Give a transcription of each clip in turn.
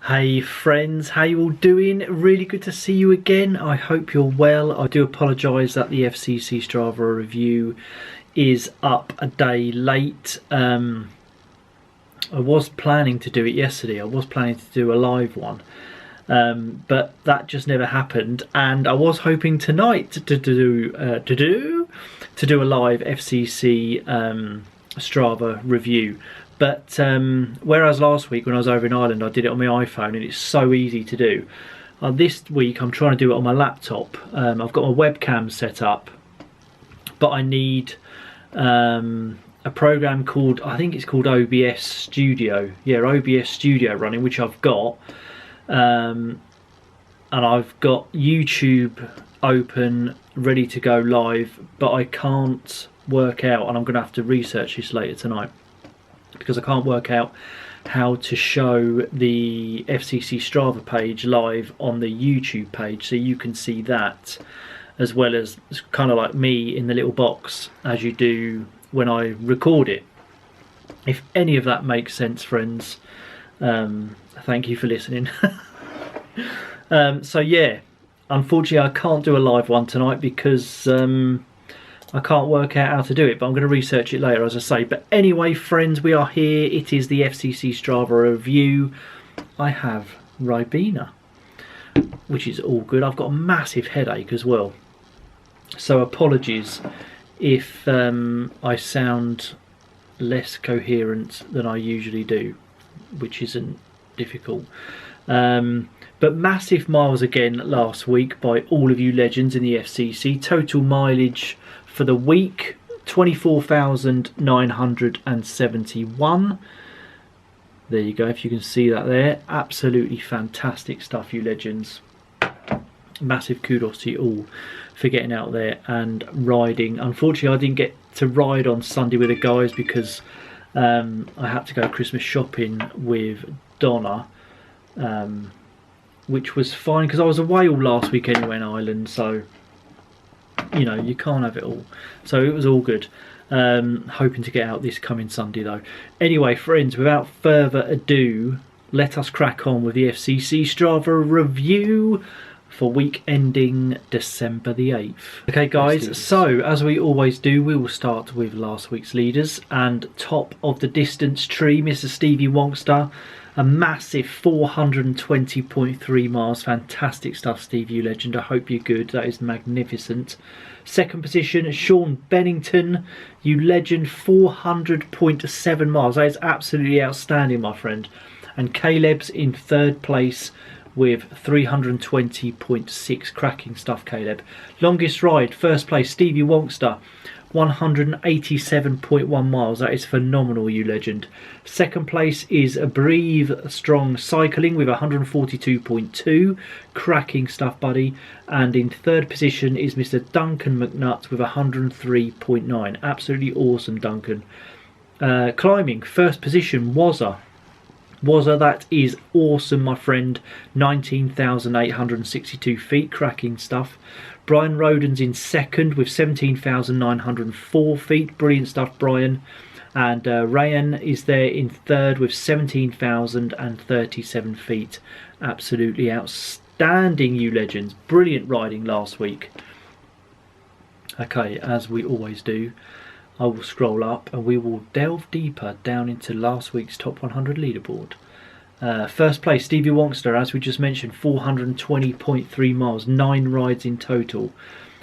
Hey friends, how you all doing? Really good to see you again. I hope you're well. I do apologise that the FCC Strava review is up a day late. I was planning to do it yesterday. I was planning to do a live one, but that just never happened. And I was hoping tonight to do a live FCC Strava review. But whereas last week when I was over in Ireland I did it on my iPhone and it's so easy to do, this week I'm trying to do it on my laptop. I've got my webcam set up, but I need a program called, I think it's called OBS Studio. Yeah, OBS Studio running, which I've got. And I've got YouTube open, ready to go live, but I can't work out, and I'm going to have to research this later tonight, because I can't work out how to show the FCC Strava page live on the YouTube page, so you can see that as well as kind of like me in the little box as you do when I record it. If any of that makes sense, friends, thank you for listening. So yeah, unfortunately I can't do a live one tonight because I can't work out how to do it, but I'm going to research it later, as I say. But anyway, friends, we are here. It is the FCC Strava review. I have Ribena, which is all good. I've got a massive headache as well, so apologies if I sound less coherent than I usually do, which isn't difficult. But massive miles again last week by all of you legends in the FCC. Total mileage for the week, 24,971. There you go, if you can see that there. Absolutely fantastic stuff, you legends. Massive kudos to you all for getting out there and riding. Unfortunately, I didn't get to ride on Sunday with the guys because I had to go Christmas shopping with Donna, which was fine because I was away all last week anyway in Ireland, so you know, you can't have it all. So it was all good. Hoping to get out this coming Sunday though. Anyway, friends, without further ado, let us crack on with the FCC Strava review for week ending December the 8th. Okay guys, so as we always do, we will start with last week's leaders, and top of the distance tree, Mr. Stevie Wonkster, a massive 420.3 miles. Fantastic stuff, Steve, you legend. I hope you're good. That is magnificent. Second position, Sean Bennington, you legend, 400.7 miles. That is absolutely outstanding, my friend. And Caleb's in third place with 320.6. Cracking stuff, Caleb. Longest ride, first place, Stevie Wonkster, 187.1 miles. That is phenomenal, you legend. Second place is a Breathe Strong Cycling with 142.2. Cracking stuff, buddy. And in third position is Mr. Duncan McNutt with 103.9. Absolutely awesome, Duncan. Climbing, first position, Wazza, that is awesome, my friend. 19,862 feet. Cracking stuff. Brian Roden's in second with 17,904 feet. Brilliant stuff, Brian. And Ryan is there in third with 17,037 feet. Absolutely outstanding, you legends. Brilliant riding last week. Okay, as we always do, I will scroll up and we will delve deeper down into last week's top 100 leaderboard. First place, Stevie Wonkster, as we just mentioned, 420.3 miles, 9 rides in total.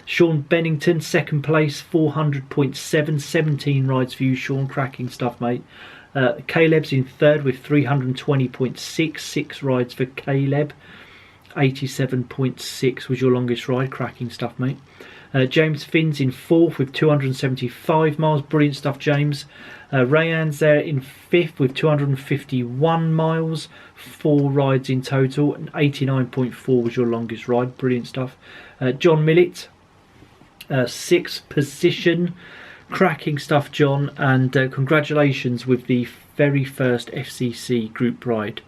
Sean Bennington, second place, 400.7, 17 rides for you, Sean. Cracking stuff, mate. Caleb's in third with 320.6, 6 rides for Caleb. 87.6 was your longest ride. Cracking stuff, mate. James Finn's in fourth with 275 miles. Brilliant stuff, James. Rayanne's there in fifth with 251 miles. 4 rides in total. And 89.4 was your longest ride. Brilliant stuff. John Millett, sixth position. Cracking stuff, John. And congratulations with the very first FCC group ride.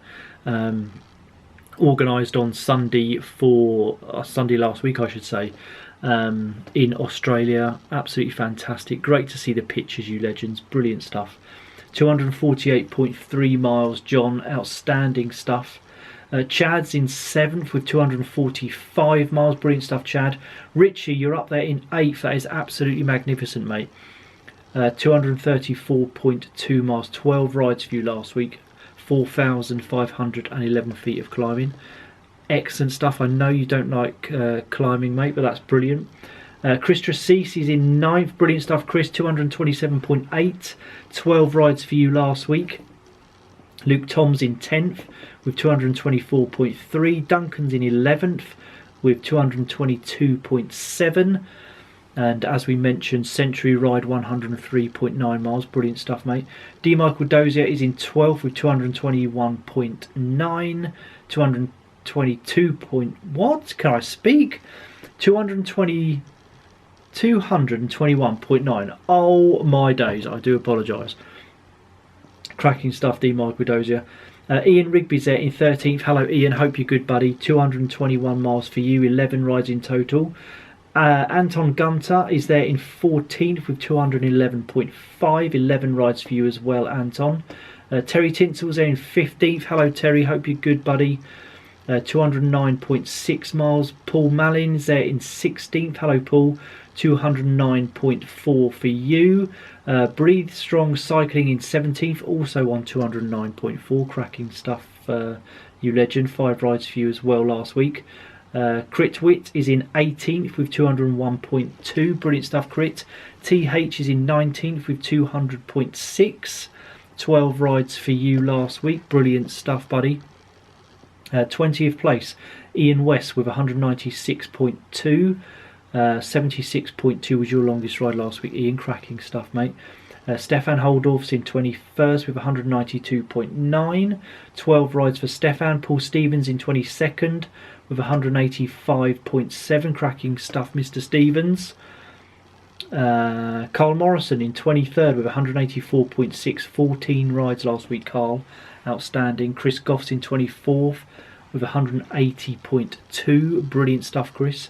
Organised on Sunday Sunday last week, I should say. In Australia. Absolutely fantastic. Great to see the pictures, you legends. Brilliant stuff. 248.3 miles, John. Outstanding stuff. Chad's in 7th with 245 miles. Brilliant stuff, Chad. Richie, you're up there in 8th. That is absolutely magnificent, mate. 234.2 miles. 12 rides for you last week. 4,511 feet of climbing. Excellent stuff. I know you don't like climbing, mate, but that's brilliant. Chris Tracis is in 9th. Brilliant stuff, Chris. 227.8. 12 rides for you last week. Luke Tom's in 10th with 224.3. Duncan's in 11th with 222.7. And as we mentioned, Century Ride 103.9 miles. Brilliant stuff, mate. D. Michael Dozier is in 12th with 221.9. 222 what? Can I speak? 221.9. Oh my days, I do apologise. Cracking stuff, D. Michael Dozier. Ian Rigby's there in 13th. Hello Ian, hope you're good, buddy. 221 miles for you, 11 rides in total. Anton Gunter is there in 14th with 211.5. 11 rides for you as well, Anton. Terry Tinsel's there in 15th. Hello Terry, hope you're good, buddy. 209.6 miles. Paul Mallin is there in 16th. Hello Paul. 209.4 for you. Breathe Strong Cycling in 17th, also on 209.4. Cracking stuff, you legend. 5 rides for you as well last week. Crit Wit is in 18th with 201.2. Brilliant stuff, Crit. TH is in 19th with 200.6. 12 rides for you last week. Brilliant stuff, buddy. 20th place, Ian West with 196.2. 76.2 was your longest ride last week, Ian. Cracking stuff, mate. Stefan Holdorf's in 21st with 192.9. 12 rides for Stefan. Paul Stevens in 22nd with 185.7. Cracking stuff, Mr. Stevens. Carl Morrison in 23rd with 184.6. 14 rides last week, Carl. Outstanding. Chris Goff's in 24th with 180.2. Brilliant stuff, Chris.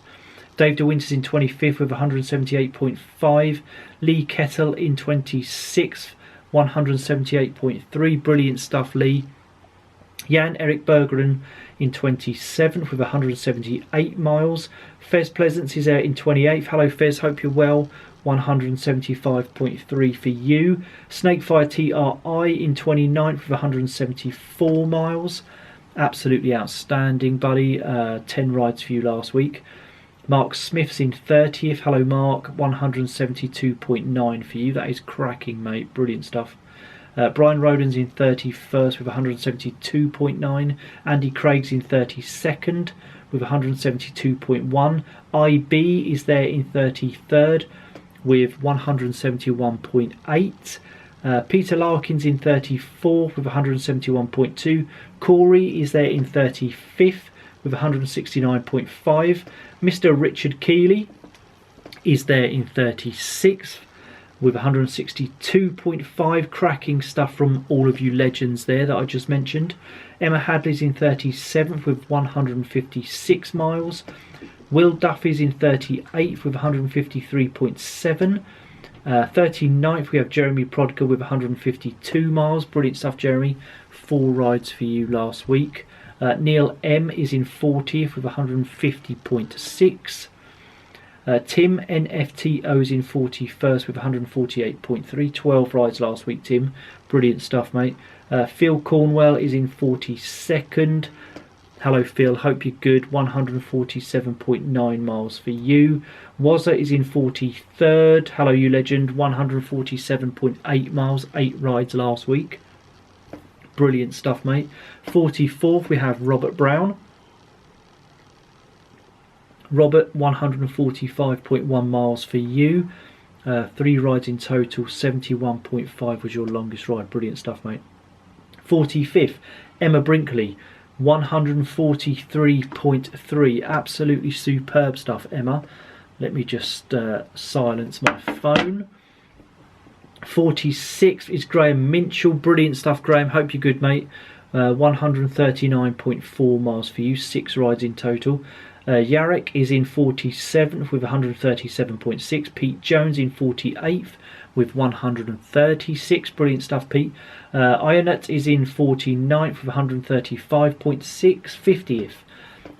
Dave DeWinter's in 25th with 178.5. Lee Kettle in 26th, 178.3. Brilliant stuff, Lee. Jan Erik Berggren in 27th with 178 miles. Fez Pleasance is there in 28th. Hello Fez, hope you're well. 175.3 for you. Snakefire TRI in 29th with 174 miles. Absolutely outstanding, buddy. 10 rides for you last week. Mark Smith's in 30th. Hello Mark. 172.9 for you. That is cracking, mate. Brilliant stuff. Brian Roden's in 31st with 172.9. Andy Craig's in 32nd with 172.1. IB is there in 33rd with 171.8. Peter Larkins in 34th with 171.2. Corey is there in 35th with 169.5. Mr. Richard Keeley is there in 36th with 162.5. Cracking stuff from all of you legends there that I just mentioned. Emma Hadley's in 37th with 156 miles. Will Duffy's in 38th with 153.7. 39th we have Jeremy Prodka with 152 miles. Brilliant stuff, Jeremy. 4 rides for you last week. Neil M is in 40th with 150.6. Tim NFTO is in 41st with 148.3. 12 rides last week, Tim. Brilliant stuff, mate. Phil Cornwell is in 42nd. Hello Phil, hope you're good. 147.9 miles for you. Wazza is in 43rd. Hello you legend. 147.8 miles. 8 rides last week. Brilliant stuff, mate. 44th we have Robert Brown. Robert, 145.1 miles for you. 3 rides in total. 71.5 was your longest ride. Brilliant stuff, mate. 45th, Emma Brinkley. 143.3. Absolutely superb stuff, Emma. Let me just silence my phone. 46th is Graham Minchell. Brilliant stuff, Graham. Hope you're good, mate. 139.4 miles for you. 6 rides in total. Yarek is in 47th with 137.6. Pete Jones in 48th with 136. Brilliant stuff, Pete. Ionut is in 49th with 135.6. 50th,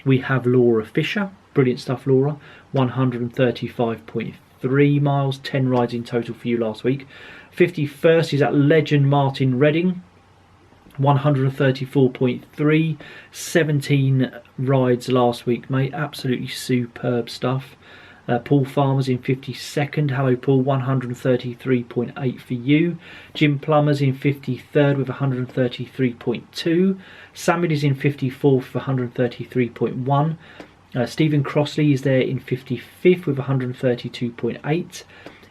we have Laura Fisher. Brilliant stuff, Laura. 135.3 miles, 10 rides in total for you last week. 51st is at Legend Martin Redding. 134.3, 17 rides last week, mate. Absolutely superb stuff. Paul Farmer's in 52nd. Hello, Paul. 133.8 for you. Jim Plummer's in 53rd with 133.2. Samuel is in 54th for 133.1. Stephen Crossley is there in 55th with 132.8.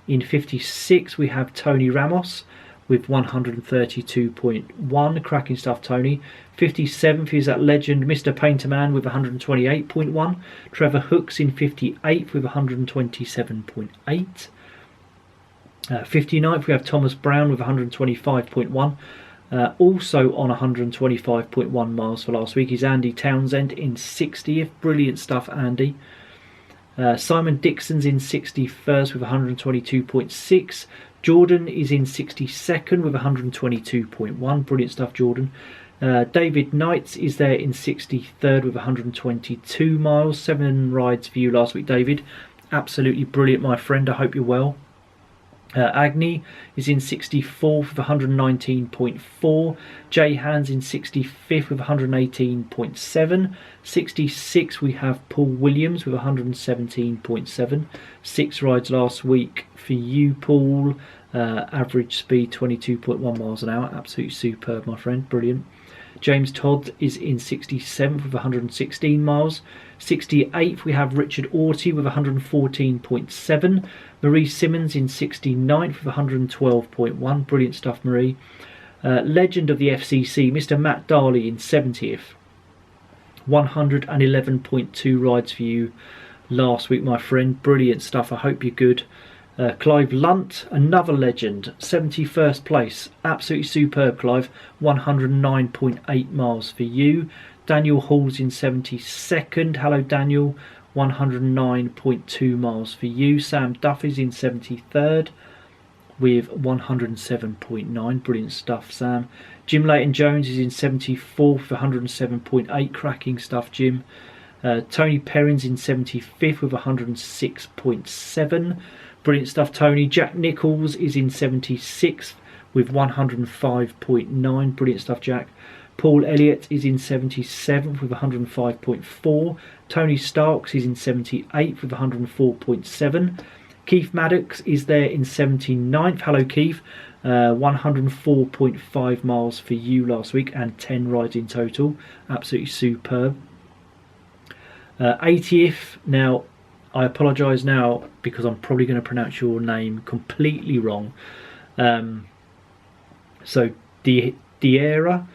In 56 we have Tony Ramos with 132.1. Cracking stuff, Tony. 57th is at Legend Mr. Painterman with 128.1. Trevor Hooks in 58th with 127.8. 59th we have Thomas Brown with 125.1. Also on 125.1 miles for last week is Andy Townsend in 60th. Brilliant stuff, Andy. Simon Dixon's in 61st with 122.6. Jordan is in 62nd with 122.1. Brilliant stuff, Jordan. David Knights is there in 63rd with 122 miles. 7 rides for you last week, David. Absolutely brilliant, my friend. I hope you're well. Agni is in 64th with 119.4. Jay Hans in 65th with 118.7. 66 we have Paul Williams with 117.7. 6 rides last week for you, Paul. Average speed 22.1 miles an hour. Absolutely superb, my friend. Brilliant. James Todd is in 67th with 116 miles. 68th we have Richard Orty with 114.7. Marie Simmons in 69th with 112.1. Brilliant stuff, Marie. Legend of the FCC, Mr. Matt Darley in 70th. 111.2 rides for you last week, my friend. Brilliant stuff. I hope you're good. Clive Lunt, another legend, 71st place. Absolutely superb, Clive. 109.8 miles for you. Daniel Hall's in 72nd. Hello, Daniel. 109.2 miles for you. Sam Duff is in 73rd with 107.9. Brilliant stuff, Sam. Jim Leighton Jones is in 74th for 107.8. Cracking stuff, Jim. Tony Perrins in 75th with 106.7. Brilliant stuff, Tony. Jack Nichols is in 76th with 105.9. Brilliant stuff, Jack. Paul Elliott is in 77th with 105.4. Tony Starks is in 78th with 104.7. Keith Maddox is there in 79th. Hello, Keith. 104.5 miles for you last week and 10 rides in total. Absolutely superb. 80th. Now, I apologise now because I'm probably going to pronounce your name completely wrong. So, Diera.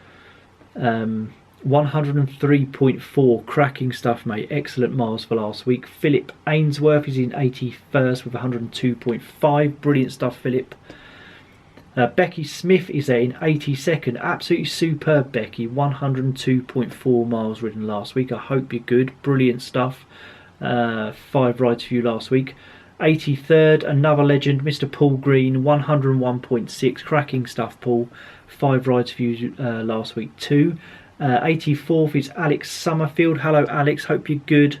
103.4. Cracking stuff, mate. Excellent miles for last week. Philip Ainsworth is in 81st with 102.5. Brilliant stuff, Philip. Becky Smith is there in 82nd. Absolutely superb, Becky. 102.4 miles ridden last week. I hope you're good. Brilliant stuff. 5 rides for you last week. 83rd, another legend, Mr. Paul Green. 101.6. Cracking stuff, Paul. 5 rides for you last week too. 84th is Alex Summerfield. Hello, Alex. Hope you're good.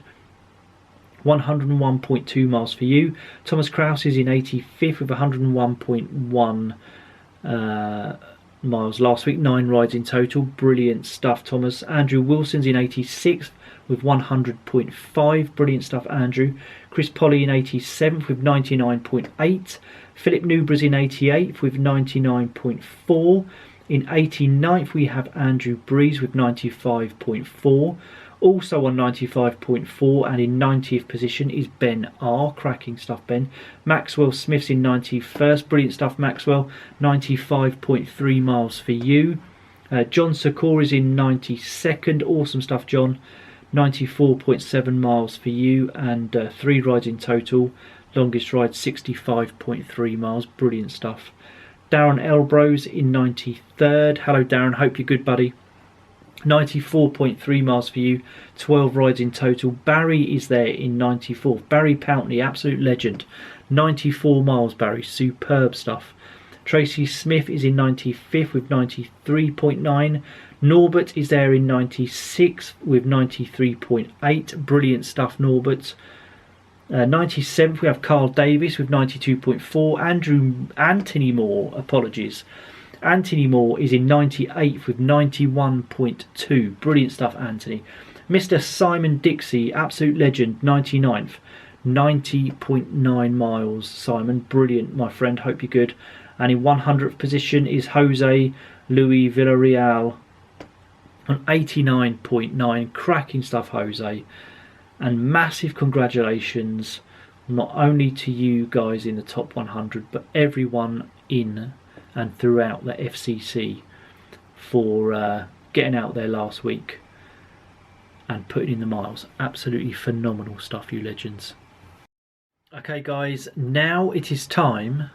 101.2 miles for you. Thomas Krause is in 85th with 101.1 miles last week. 9 rides in total. Brilliant stuff, Thomas. Andrew Wilson's in 86th with 100.5. Brilliant stuff, Andrew. Chris Polly in 87th with 99.8. Philip Newbra's in 88th with 99.4. In 89th we have Andrew Breeze with 95.4. Also on 95.4 and in 90th position is Ben R. Cracking stuff, Ben. Maxwell Smith's in 91st. Brilliant stuff, Maxwell. 95.3 miles for you. John Secor is in 92nd. Awesome stuff, John. 94.7 miles for you and 3 rides in total. Longest ride 65.3 miles. Brilliant stuff. Darren Elbrose in 93rd. Hello, Darren. Hope you're good, buddy. 94.3 miles for you. 12 rides in total. Barry is there in 94th. Barry Pountney, absolute legend. 94 miles, Barry. Superb stuff. Tracy Smith is in 95th with 93.9. Norbert is there in 96th with 93.8. Brilliant stuff, Norbert. 97th we have Carl Davis with 92.4. Anthony Moore, apologies. Anthony Moore is in 98th with 91.2. Brilliant stuff, Anthony. Mr. Simon Dixie, absolute legend, 99th. 90.9 miles, Simon. Brilliant, my friend. Hope you're good. And in 100th position is Jose Luis Villarreal on 89.9. Cracking stuff, Jose. And massive congratulations not only to you guys in the top 100, but everyone in and throughout the FCC for getting out there last week and putting in the miles. Absolutely phenomenal stuff, you legends. Okay guys, now it is time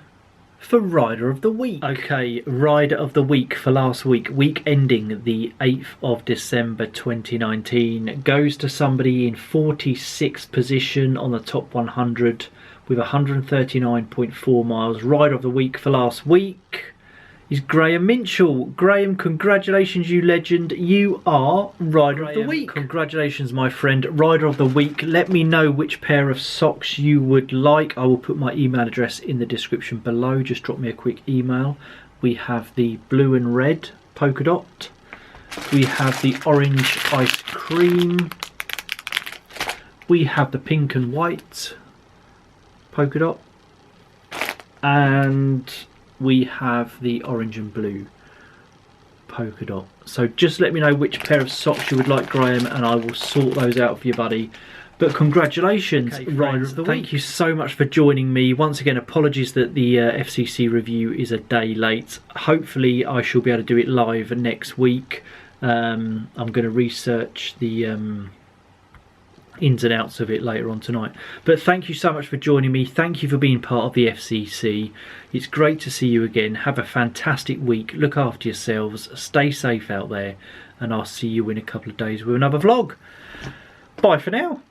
for Rider of the Week. Okay, Rider of the Week for last week, week ending the 8th of December 2019, goes to somebody in 46th position on the top 100 with 139.4 miles. Rider of the Week for last week is Graham Minchell. Graham, congratulations, you legend. You are Rider of the Week. Congratulations, my friend. Rider of the Week. Let me know which pair of socks you would like. I will put my email address in the description below. Just drop me a quick email. We have the blue and red polka dot. We have the orange ice cream. We have the pink and white polka dot. And we have the orange and blue polka dot. So just let me know which pair of socks you would like, Graham, and I will sort those out for you, buddy. But congratulations, okay, Rider of the Week. Thank you so much for joining me. Once again, apologies that the FCC review is a day late. Hopefully I shall be able to do it live next week. I'm going to research the ins and outs of it later on tonight. But thank you so much for joining me. Thank you for being part of the FCC. It's great to see you again. Have a fantastic week. Look after yourselves. Stay safe out there. And I'll see you in a couple of days with another vlog. Bye for now.